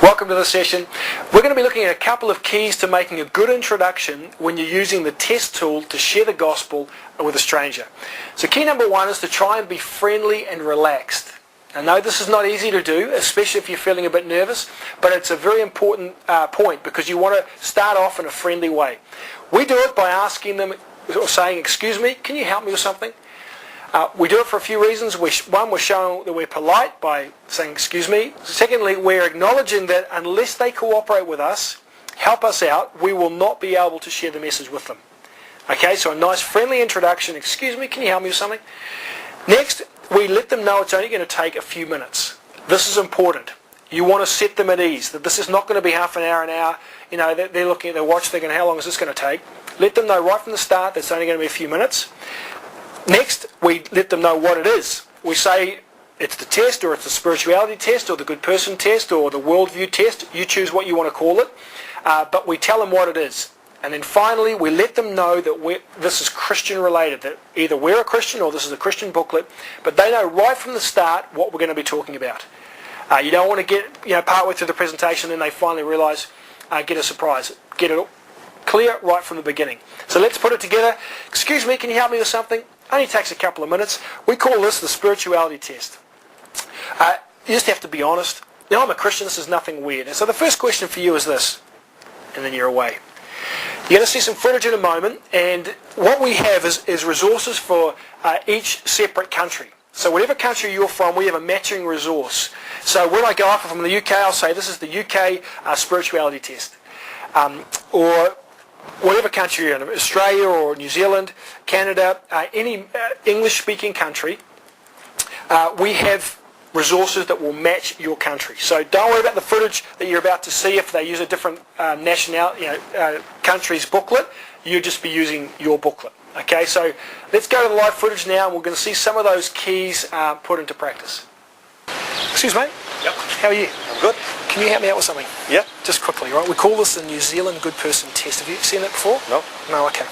Welcome to the session. We're going to be looking at a couple of keys to making a good introduction when you're using the test tool to share the gospel with a stranger. So key number one is to try and be friendly and relaxed. I know this is not easy to do, especially if you're feeling a bit nervous, but it's a very important point because you want to start off in a friendly way. We do it by asking them or saying, "Excuse me, can you help me with something?" We do it for a few reasons. One, we're showing that we're polite by saying, "Excuse me." Secondly, we're acknowledging that unless they cooperate with us, help us out, we will not be able to share the message with them. Okay, so a nice friendly introduction. "Excuse me, can you help me with something?" Next, we let them know it's only going to take a few minutes. This is important. You want to set them at ease, that this is not going to be half an hour. You know, they're looking at their watch, they're going, how long is this going to take? Let them know right from the start that it's only going to be a few minutes. Next, we let them know what it is. We say it's the test, or it's the spirituality test, or the good person test, or the worldview test. You choose what you want to call it. But we tell them what it is. And then finally, we let them know that this is Christian related, that either we're a Christian or this is a Christian booklet, but they know right from the start what we're going to be talking about. You don't want to get partway through the presentation and they finally realise, get a surprise. Get it clear right from the beginning. So let's put it together. "Excuse me, can you help me with something?" Only takes a couple of minutes. We call this the spirituality test. You just have to be honest. Now, I'm a Christian, this is nothing weird. And so the first question for you is this, and then you're away. You're going to see some footage in a moment, and what we have is resources for each separate country. So whatever country you're from, we have a matching resource. So when I go up from the UK, I'll say this is the UK spirituality test. Or whatever country you're in, Australia or New Zealand, Canada, any English-speaking country, we have resources that will match your country. So don't worry about the footage that you're about to see if they use a different country's booklet. You'll just be using your booklet. Okay, so let's go to the live footage now, and we're going to see some of those keys put into practice. Excuse me? Yep. How are you? I'm good. Can you help me out with something? Yeah. Just quickly, right? We call this the New Zealand Good Person Test. Have you seen that before? No. No, okay.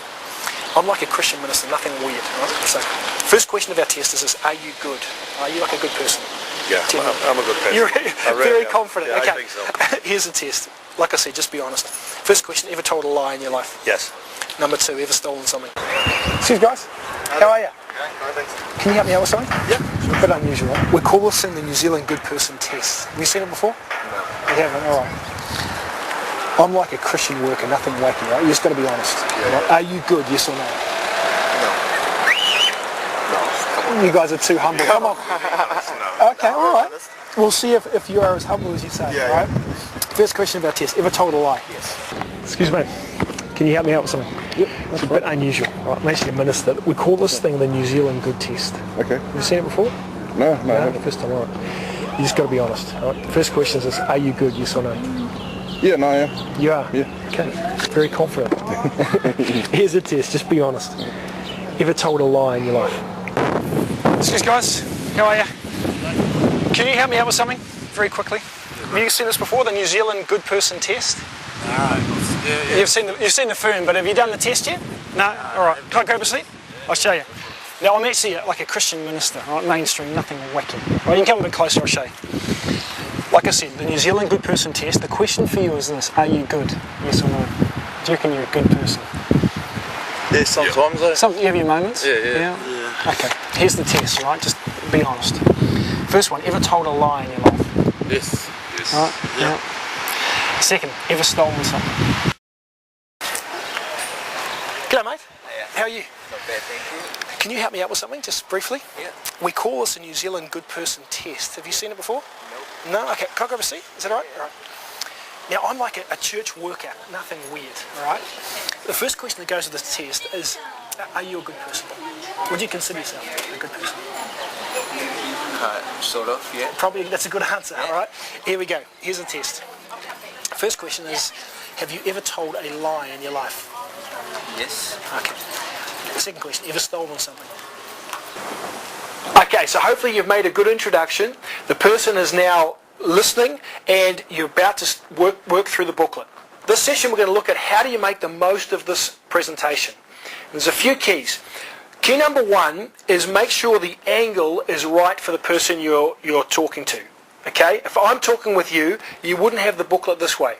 I'm like a Christian minister, nothing weird, right? So, first question of our test is this: are you good? Are you like a good person? Yeah, I'm a good person. You're very confident. Yeah, okay. I think so. Here's the test. Like I said, just be honest. First question: ever told a lie in your life? Yes. Number two: ever stolen something? Excuse me, guys. How are you? Okay, Can you help me out with something? Yeah. A bit unusual, right? We call this thing the New Zealand Good Person Test. Have you seen it before? No. You haven't? All right. I'm like a Christian worker, nothing wacky, right? You just got to be honest. Yeah. Right? Are you good, yes or no? No. You guys are too humble. Come on. No. Okay, all right. We'll see if you are as humble as you say, Yeah, all right? First question of our test. Ever told a lie? Yes. Excuse me. Can you help me out with something? Yep. It's a bit unusual. Right, I'm actually a minister. We call this thing the New Zealand Good Test. Okay. Have you seen it before? No. First time, all right. You just got to be honest. All right? First question is this: are you good, yes or no? Yeah, no, I am. You are? Yeah. Okay. Very confident. Here's the test. Just be honest. Ever told a lie in your life? Excuse guys. How are you? Can you help me out with something? Very quickly. Have you seen this before, the New Zealand Good Person Test? Yeah. You've seen the film, but have you done the test yet? No? All right. Can I grab a seat? I'll show you. Now, I'm actually like a Christian minister, right? Mainstream, nothing wacky. Right, you can come a bit closer, I'll show you. Like I said, the New Zealand Good Person Test, the question for you is this: are you good? Yes or no? Do you reckon you're a good person? Yeah, sometimes. You have your moments? Yeah. Okay, here's the test, right? Just be honest. First one: ever told a lie in your life? Yes. Right? Yeah. Second: ever stolen something? G'day, mate. How are you? Not bad, thank you. Can you help me out with something, just briefly? Yeah. We call this a New Zealand Good Person Test. Have you seen it before? No. No? Okay, can I grab a seat? Is that all right? All right. Now, I'm like a church worker, nothing weird, all right? The first question that goes with this test is, are you a good person? Would you consider yourself a good person? Sort of, yeah. Probably, that's a good answer, all right? Here we go. Here's the test. First question is, have you ever told a lie in your life? Yes. Okay. Second question, ever stolen something? Okay, so hopefully you've made a good introduction. The person is now listening and you're about to work through the booklet. This session we're going to look at how do you make the most of this presentation. There's a few keys. Key number one is make sure the angle is right for the person you're talking to. Okay? If I'm talking with you, you wouldn't have the booklet this way.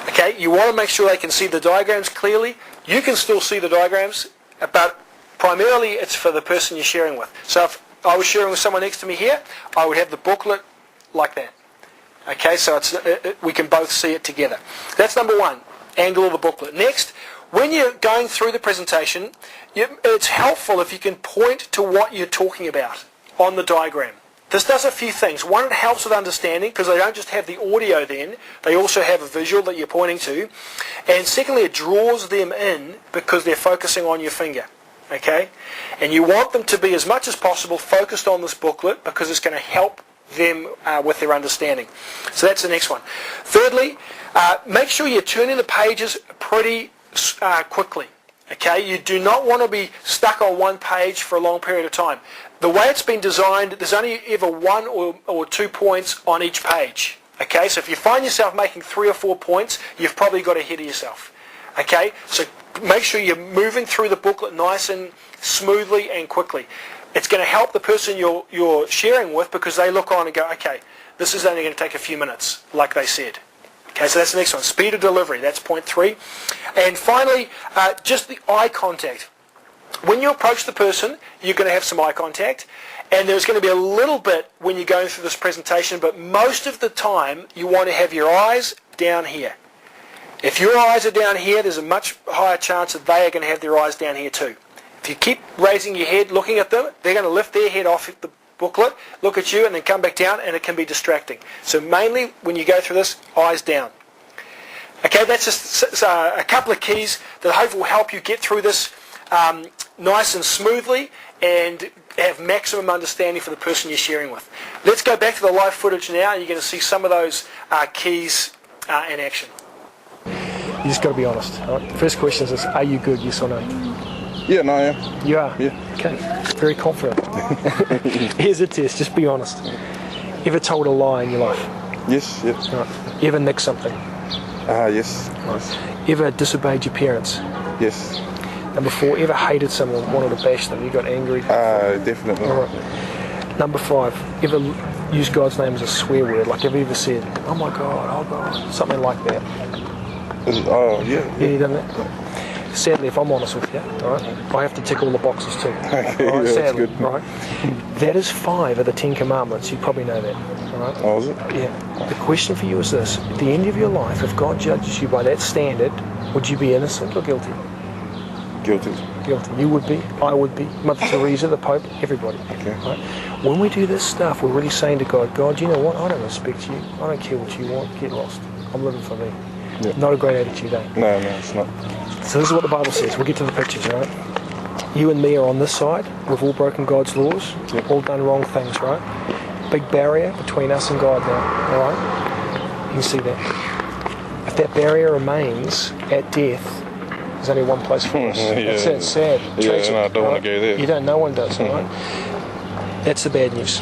Okay? You want to make sure they can see the diagrams clearly. You can still see the diagrams, but primarily it's for the person you're sharing with. So if I was sharing with someone next to me here, I would have the booklet like that. Okay? So we can both see it together. That's number one, angle of the booklet. Next, when you're going through the presentation, it's helpful if you can point to what you're talking about on the diagram. This does a few things. One, it helps with understanding because they don't just have the audio then, they also have a visual that you're pointing to. And secondly, it draws them in because they're focusing on your finger. Okay? And you want them to be as much as possible focused on this booklet because it's going to help them with their understanding. So that's the next one. Thirdly, make sure you're turning the pages pretty quickly. Okay, you do not want to be stuck on one page for a long period of time. The way it's been designed, there's only ever 1 or 2 points on each page. Okay, so if you find yourself making 3 or 4 points, you've probably got ahead of yourself. Okay, so make sure you're moving through the booklet nice and smoothly and quickly. It's going to help the person you're sharing with because they look on and go, okay, this is only going to take a few minutes, like they said. Okay, so that's the next one. Speed of delivery, that's point 3. And finally, just the eye contact. When you approach the person, you're going to have some eye contact. And there's going to be a little bit when you're going through this presentation, but most of the time, you want to have your eyes down here. If your eyes are down here, there's a much higher chance that they are going to have their eyes down here too. If you keep raising your head, looking at them, they're going to lift their head off the booklet, look at you, and then come back down, and it can be distracting. So mainly, when you go through this, eyes down. Okay, that's just a couple of keys that hopefully will help you get through this nice and smoothly and have maximum understanding for the person you're sharing with. Let's go back to the live footage now, and you're going to see some of those keys in action. You just got to be honest. Right? The first question is, are you good, yes or no? Yeah, no, I am. You are? Yeah. Okay, very confident. Here's a test, just be honest. Ever told a lie in your life? Yes, yes. Right. Ever nicked something? Yes. Right. Yes. Ever disobeyed your parents? Yes. Number 4, ever hated someone, wanted to bash them, you got angry? Definitely. All right. Number 5, ever used God's name as a swear word, like have you ever said, oh my God, oh God, something like that? Oh, yeah. Yeah, you done that? Sadly, if I'm honest with you, all right, I have to tick all the boxes too. Okay, all right, yeah, sadly, that's good. right? That is 5 of the 10 commandments. You probably know that. All right? Oh, is it? Yeah. The question for you is this: at the end of your life, if God judges you by that standard, would you be innocent or guilty? Guilty. Guilty. You would be. I would be. Mother Teresa, the Pope, everybody. Okay. Right? When we do this stuff, we're really saying to God, God, you know what? I don't respect you. I don't care what you want. Get lost. I'm living for me. Yeah. Not a great attitude, eh? No, it's not. So this is what the Bible says. We'll get to the pictures, all right? You and me are on this side. We've all broken God's laws. Yep. All done wrong things, right? Big barrier between us and God now, all right? You can see that. If that barrier remains at death, there's only one place for us. Yeah. That's it. It's sad. Yeah, Tragic, no, I don't want to go there. You don't. No one does, all right? That's the bad news.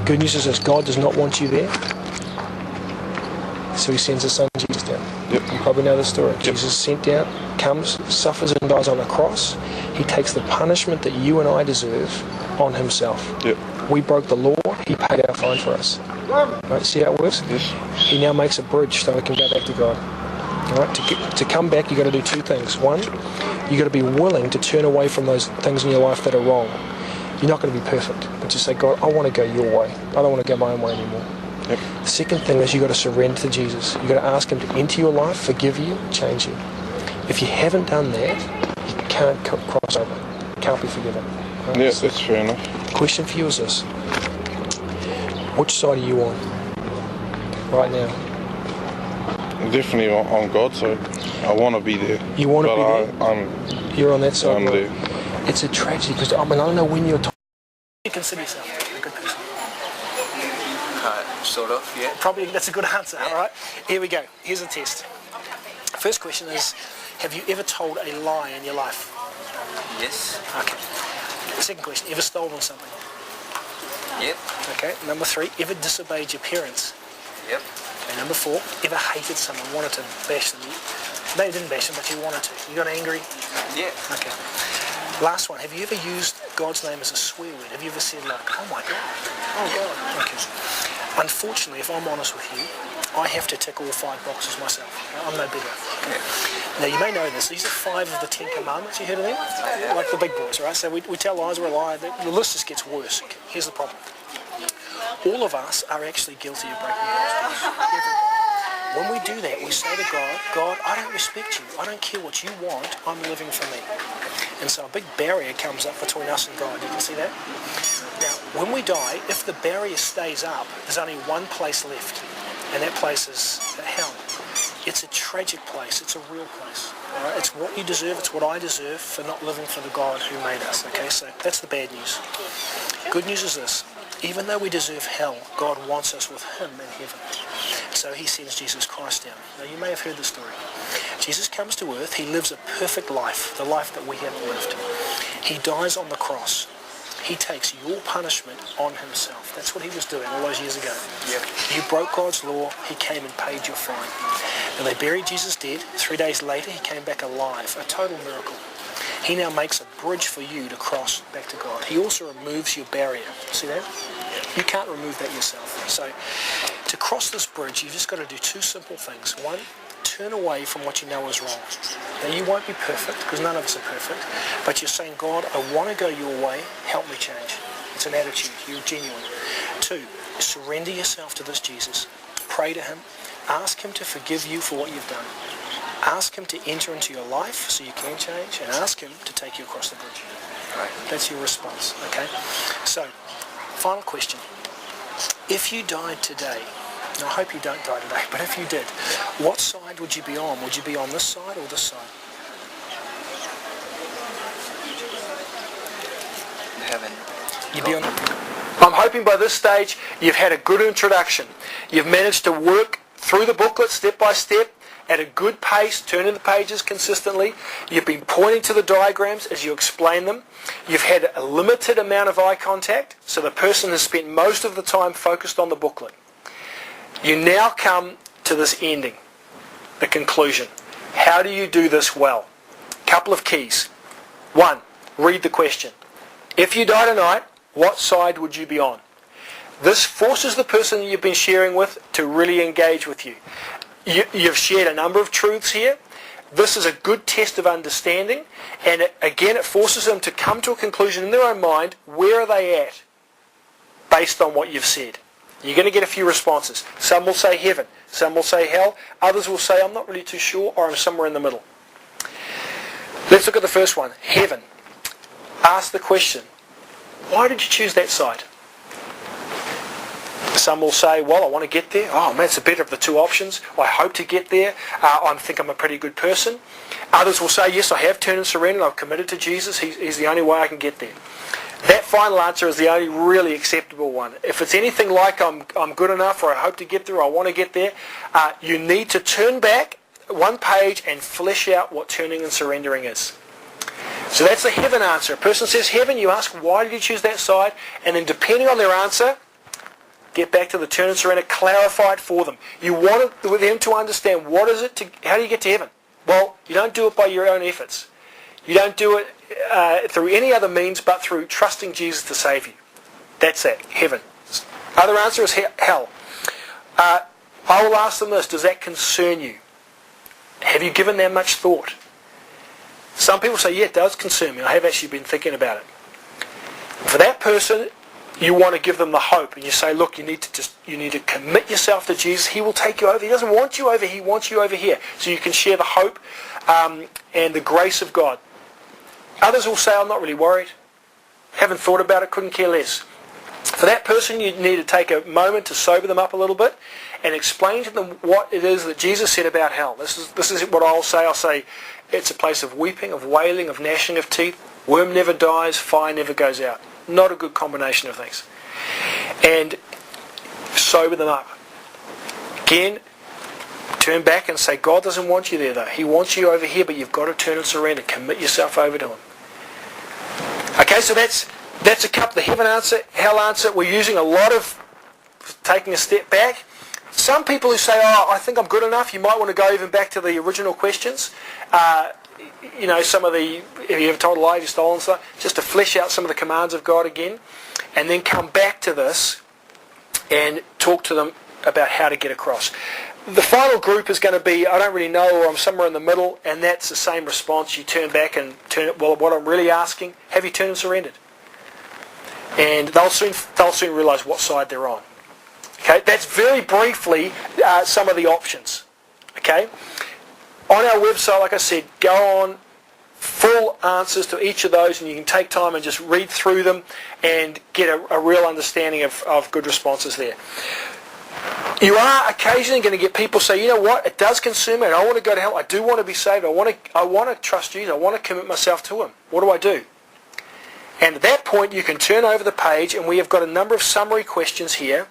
Good news is this: God does not want you there. So he sends his son Jesus down. Yep. You probably know the story. Yep. Jesus is sent down, comes, suffers and dies on a cross. He takes the punishment that you and I deserve on himself. Yep. We broke the law, he paid our fine for us. Right, see how it works? Yes. He now makes a bridge so we can go back to God. All right, to come back, you've got to do 2 things. One, you've got to be willing to turn away from those things in your life that are wrong. You're not going to be perfect, but just say, God, I want to go your way. I don't want to go my own way anymore. Yep. The second thing is you've got to surrender to Jesus. You've got to ask him to enter your life, forgive you, change you. If you haven't done that, you can't cross over. You can't be forgiven. Right? Yeah, So that's fair enough. the question for you is this: which side are you on right now? I'm definitely on God's side. I want to be there. You want to but be there? I'm You're on that side. Right? there. It's a tragedy because I don't know when you're. You consider yourself a good person. Sort of, yeah. Probably that's a good answer. All right. Here we go. Here's a test. First question is: have you ever told a lie in your life? Yes. Okay. Second question: ever stolen something? Yep. Okay. Number 3: ever disobeyed your parents? Yep. And number 4: ever hated someone, wanted to bash them? No, you didn't bash them, but you wanted to. You got angry? Yeah. Okay. Last one: have you ever used God's name as a swear word? Have you ever said like, oh my God, oh God? Okay. Unfortunately, if I'm honest with you, I have to tick all 5 boxes myself. I'm no bigger. Now, you may know this. These are 5 of the 10 commandments. You heard of them? Like the big boys, right? So we tell lies, we're a liar. The list just gets worse. Here's the problem. All of us are actually guilty of breaking the laws. Everybody. When we do that, we say to God, God, I don't respect you. I don't care what you want. I'm living for me. And so a big barrier comes up between us and God. You can see that? Now, when we die, if the barrier stays up, there's only one place left. And that place is hell. It's a tragic place. It's a real place. All right? It's what you deserve. It's what I deserve for not living for the God who made us. Okay, so that's the bad news. Good news is this. Even though we deserve hell, God wants us with him in heaven. So he sends Jesus Christ down. Now you may have heard the story. Jesus comes to earth. He lives a perfect life, the life that we haven't lived. He dies on the cross. He takes your punishment on himself. That's what he was doing all those years ago. Yep. You broke God's law. He came and paid your fine. And they buried Jesus dead. 3 days later, he came back alive. A total miracle. He now makes a bridge for you to cross back to God. He also removes your barrier. See that? You can't remove that yourself. So to cross this bridge, you've just got to do 2 simple things. 1, turn away from what you know is wrong. Now you won't be perfect, because none of us are perfect, but you're saying, God, I want to go your way, help me change. It's an attitude, you're genuine. 2, surrender yourself to this Jesus. Pray to him, ask him to forgive you for what you've done. Ask him to enter into your life so you can change, and ask him to take you across the bridge. Right. That's your response, okay? So, final question. If you died today, and I hope you don't die today, but if you did, what side would you be on? Would you be on this side or this side? Heaven. You'd be on. I'm hoping by this stage you've had a good introduction. You've managed to work through the booklet step by step at a good pace, turning the pages consistently. You've been pointing to the diagrams as you explain them. You've had a limited amount of eye contact, so the person has spent most of the time focused on the booklet. You now come to this ending, the conclusion. How do you do this well? Couple of keys. 1, read the question. If you die tonight, what side would you be on? This forces the person you've been sharing with to really engage with you. You've shared a number of truths here. This is a good test of understanding, and it forces them to come to a conclusion in their own mind. Where are they at based on what you've said? You're going to get a few responses. Some will say heaven, some will say hell, others will say I'm not really too sure, or I'm somewhere in the middle. Let's look at the first one, heaven. Ask the question, why did you choose that side? Some will say, well, I want to get there. Oh man, it's the better of the 2 options. I hope to get there. I think I'm a pretty good person. Others will say, yes, I have turned and surrendered. I've committed to Jesus. He's the only way I can get there. That final answer is the only really acceptable one. If it's anything like I'm good enough, or I hope to get there, or I want to get there, you need to turn back 1 page and flesh out what turning and surrendering is. So that's the heaven answer. A person says heaven, you ask, why did you choose that side? And then depending on their answer, get back to the turn and surrender, clarify it for them. You want them to understand how do you get to heaven? Well, you don't do it by your own efforts. You don't do it through any other means but through trusting Jesus to save you. That's it, heaven. Other answer is hell. I will ask them this, does that concern you? Have you given that much thought? Some people say, yeah, it does concern me. I have actually been thinking about it. For that person, you want to give them the hope, and you say, look, you need to commit yourself to Jesus. He will take you over. He doesn't want you over here, he wants you over here. So you can share the hope and the grace of God. Others will say, I'm not really worried. Haven't thought about it, couldn't care less. For that person, you need to take a moment to sober them up a little bit and explain to them what it is that Jesus said about hell. This is what I'll say. I'll say it's a place of weeping, of wailing, of gnashing of teeth. Worm never dies, fire never goes out. Not a good combination of things. And sober them up. Again, turn back and say, God doesn't want you there though. He wants you over here, but you've got to turn and surrender. Commit yourself over to him. Okay, so that's a couple. The heaven answer, hell answer. We're using a lot of taking a step back. Some people who say, I think I'm good enough, you might want to go even back to the original questions. Some of the, if you ever told a lie, you've stolen stuff, just to flesh out some of the commands of God again, and then come back to this and talk to them about how to get across. The final group is going to be, I don't really know, or I'm somewhere in the middle, and that's the same response. You turn back and turn it, well, what I'm really asking, have you turned and surrendered? And they'll soon realise what side they're on. Okay, that's very briefly some of the options. Okay, on our website, like I said, go on, full answers to each of those, and you can take time and just read through them and get a real understanding of good responses there. You are occasionally going to get people say, you know what, it does concern me, and I want to go to hell, I do want to be saved, I want to trust Jesus, I want to commit myself to Him. What do I do? And at that point, you can turn over the page, and we have got a number of summary questions here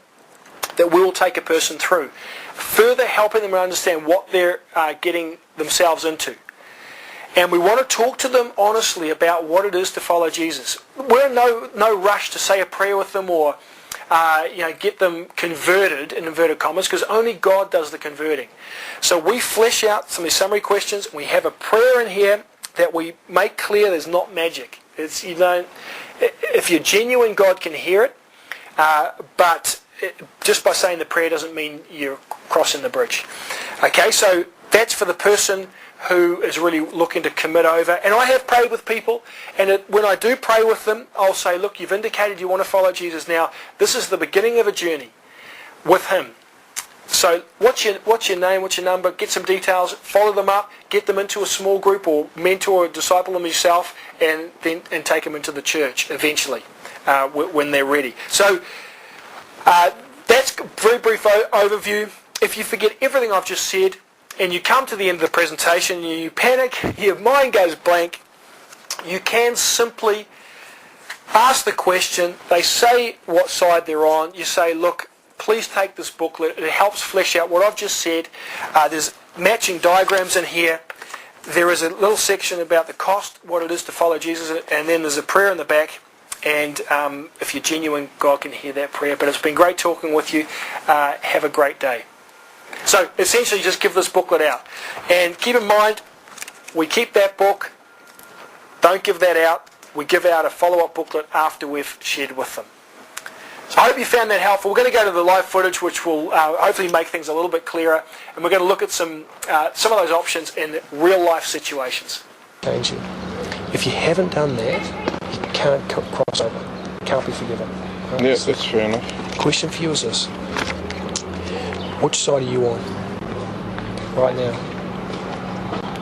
that we will take a person through, further helping them understand what they're getting themselves into. And we want to talk to them honestly about what it is to follow Jesus. We're in no rush to say a prayer with them or get them converted, in inverted commas, because only God does the converting. So we flesh out some of these summary questions. We have a prayer in here that we make clear there's not magic. If you're genuine, God can hear it, but just by saying the prayer doesn't mean you're crossing the bridge. Okay, so that's for the person who is really looking to commit over. And I have prayed with people, and when I do pray with them, I'll say, look, you've indicated you want to follow Jesus now. This is the beginning of a journey with Him. So what's your name, what's your number? Get some details, follow them up, get them into a small group or mentor or disciple them yourself, and take them into the church eventually when they're ready. So that's a very brief overview. If you forget everything I've just said and you come to the end of the presentation, you panic, your mind goes blank, you can simply ask the question. They say what side they're on. You say, look, please take this booklet. It helps flesh out what I've just said. There's matching diagrams in here. There is a little section about the cost, what it is to follow Jesus, and then there's a prayer in the back. And if you're genuine, God can hear that prayer. But it's been great talking with you. Have a great day. So essentially just give this booklet out. And keep in mind, we keep that book. Don't give that out. We give out a follow-up booklet after we've shared with them. So I hope you found that helpful. We're going to go to the live footage, which will hopefully make things a little bit clearer. And we're going to look at some of those options in real-life situations. Change you. If you haven't done that, you can't cross over. Can't be forgiven. Right? Yeah, that's fair enough. The question for you is this. Which side are you on right now?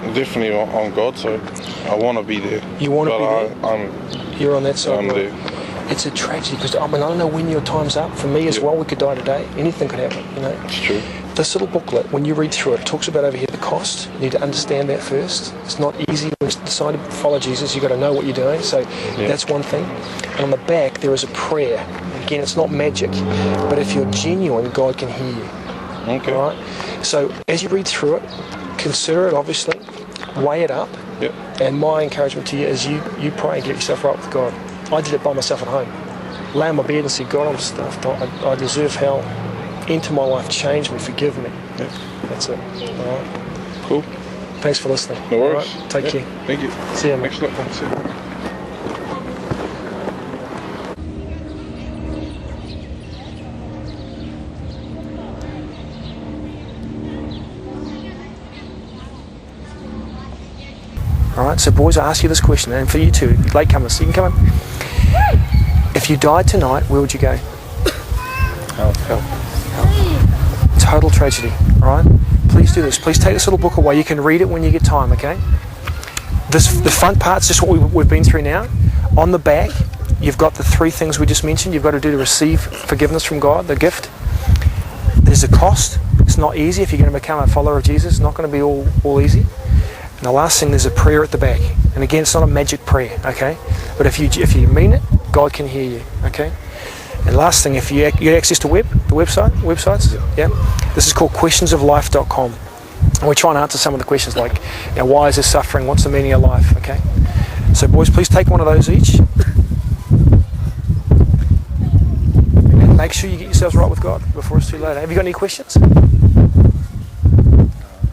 I'm definitely on God, so I want to be there. You want to be there? You're on that side. I'm there. It's a tragedy because I don't know when your time's up. For me as well, we could die today. Anything could happen, you know. It's true. This little booklet, when you read through it, it talks about over here the cost. You need to understand that first. It's not easy when you decide to follow Jesus. You've got to know what you're doing. So that's one thing. And on the back, there is a prayer. Again, it's not magic. But if you're genuine, God can hear you. Okay. All right? So as you read through it, consider it, obviously. Weigh it up. Yep. And my encouragement to you is you pray and get yourself right with God. I did it by myself at home. Lay on my bed and say, God, I'm stuffed. I deserve hell. Enter my life. Change me. Forgive me. Yep. That's it. All right. Cool. Thanks for listening. No worries. All right. Take care. Thank you. See you, mate. Thanks a lot. Thanks. See you. Alright, so boys, I ask you this question, and for you too, latecomers, you can come in. If you died tonight, where would you go? Hell. Total tragedy, alright? Please do this. Please take this little book away. You can read it when you get time, okay? The front part's just what we've been through now. On the back, you've got the three things we just mentioned you've got to do to receive forgiveness from God, the gift. There's a cost. It's not easy if you're going to become a follower of Jesus. It's not going to be all easy. And the last thing, there's a prayer at the back. And again, it's not a magic prayer, okay? But if you mean it, God can hear you, okay? And last thing, if you get access to websites, yeah? This is called questionsoflife.com. And we try and answer some of the questions like, why is this suffering? What's the meaning of life, okay? So boys, please take one of those each. And make sure you get yourselves right with God before it's too late. Have you got any questions?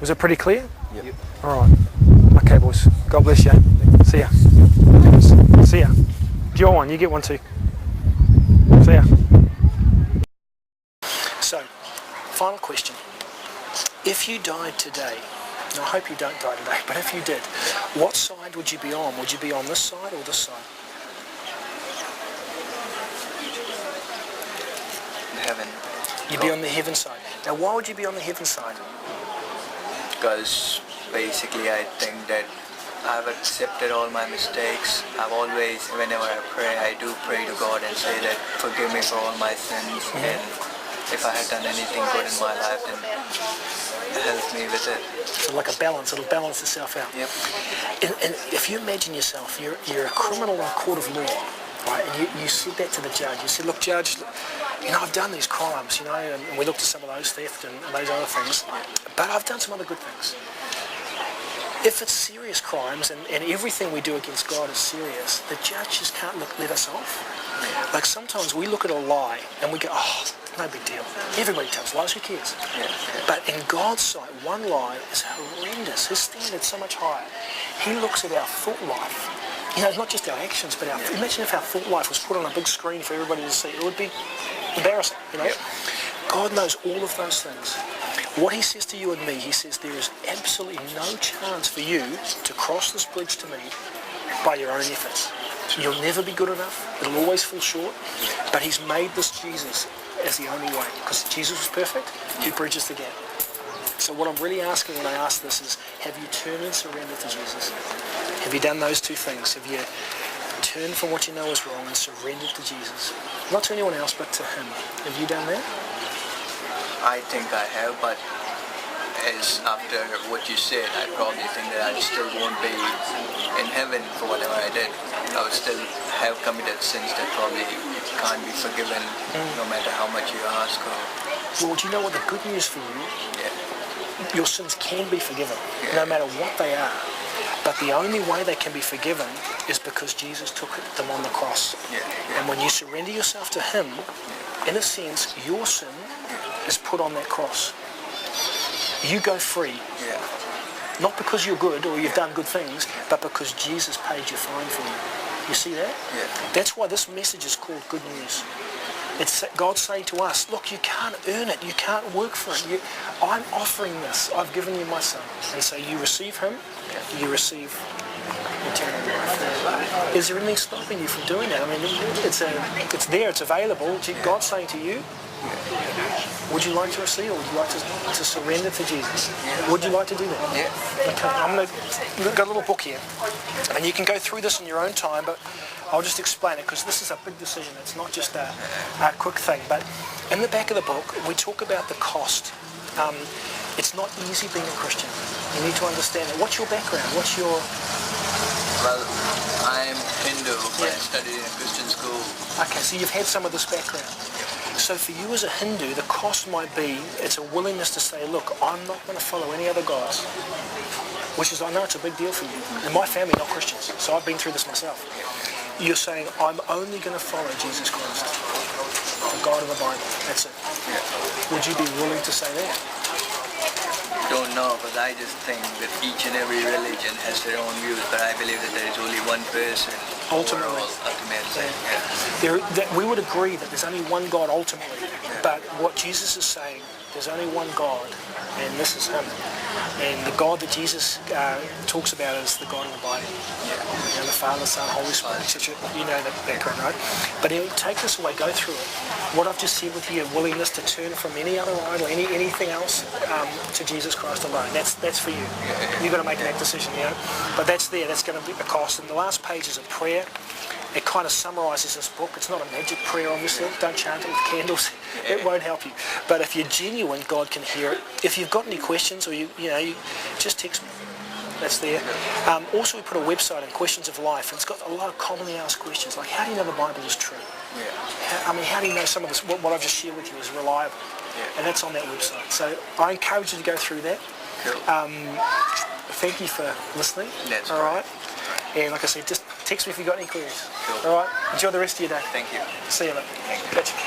Was it pretty clear? Yep. All right. Okay, boys. God bless you. See ya. See ya. Do you want one? You get one too. See ya. Final question. If you died today, and I hope you don't die today, but if you did, what side would you be on? Would you be on this side or this side? Heaven. You'd be on the heaven side. Now, why would you be on the heaven side? Because basically I think that I've accepted all my mistakes. I've always, whenever I do pray to God and say that forgive me for all my sins. And if I had done anything good in my life, then help me with it. So like a balance, it'll balance itself out. Yep. And if you imagine yourself, you're a criminal in a court of law, right? And you said that to the judge. You said, look, judge, I've done these crimes, and we looked at some of those, theft and those other things, but I've done some other good things. If it's serious crimes and everything we do against God is serious, the judge just can't let us off. Like sometimes we look at a lie and we go, oh, no big deal. Everybody tells lies, who cares? But in God's sight, one lie is horrendous. His standard's so much higher. He looks at our thought life. It's not just our actions, but imagine if our thought life was put on a big screen for everybody to see. It would be embarrassing, God knows all of those things. What he says to you and me, he says there is absolutely no chance for you to cross this bridge to me by your own efforts. You'll never be good enough. It'll always fall short. But he's made this Jesus as the only way. Because Jesus was perfect, he bridges the gap. So what I'm really asking when I ask this is, have you turned and surrendered to Jesus? Have you done those two things? Have you turned from what you know is wrong and surrendered to Jesus? Not to anyone else, but to him. Have you done that? I think I have, but as after what you said, I probably think that I still won't be in heaven for whatever I did. I would still have committed sins that probably can't be forgiven no matter how much you ask. Well, do you know what the good news for you? Your sins can be forgiven, no matter what they are. But the only way they can be forgiven is because Jesus took them on the cross. And when you surrender yourself to him, in a sense, your sin is put on that cross. You go free. Not because you're good or you've done good things, but because Jesus paid your fine for you. You see that? That's why this message is called Good News. It's God saying to us, look, you can't earn it. You can't work for it. I'm offering this. I've given you my son. And so you receive him, you receive eternal life. Is there anything stopping you from doing that? I mean, it's there, it's available. God's saying to you, would you like to receive or would you like to surrender to Jesus? Would you like to do that? Okay, I'm going to got a little book here. And you can go through this in your own time, but I'll just explain it because this is a big decision. It's not just a quick thing. But in the back of the book, we talk about the cost. It's not easy being a Christian. You need to understand it. What's your background? What's your... Well, I'm Hindu, but I studied in a Christian school. Okay, so you've had some of this background. So for you as a Hindu, the cost might be, it's a willingness to say, look, I'm not going to follow any other gods. Which is, I know it's a big deal for you. And my family, not Christians, so I've been through this myself. You're saying, I'm only going to follow Jesus Christ, the God of the Bible. That's it. Would you be willing to say that? Don't know, because I just think that each and every religion has their own views, but I believe that there is only one person. Ultimately. We would agree that there's only one God ultimately, but what Jesus is saying, there's only one God, and this is him. And the God that Jesus talks about is the God of the Bible. The Father, Son, Holy Spirit, etc. You know that background, right? But he'll take this away, go through it. What I've just said with you, a willingness to turn from any other idol, anything else, to Jesus Christ alone. That's for you. You've got to make that decision, But that's there. That's going to be the cost. And the last page is a prayer. It kind of summarizes this book. It's not a magic prayer, obviously. Don't chant it with candles. It won't help you. But if you're genuine, God can hear it. If you've got any questions, or you just text me. That's there. Also, we put a website in Questions of Life. And it's got a lot of commonly asked questions, like how do you know the Bible is true? How do you know some of this? What I've just shared with you is reliable? And that's on that website. So I encourage you to go through that. Thank you for listening. That's all right. And like I said, just text me if you've got any queries. All right. Enjoy the rest of your day. Thank you. See you later. Catch you.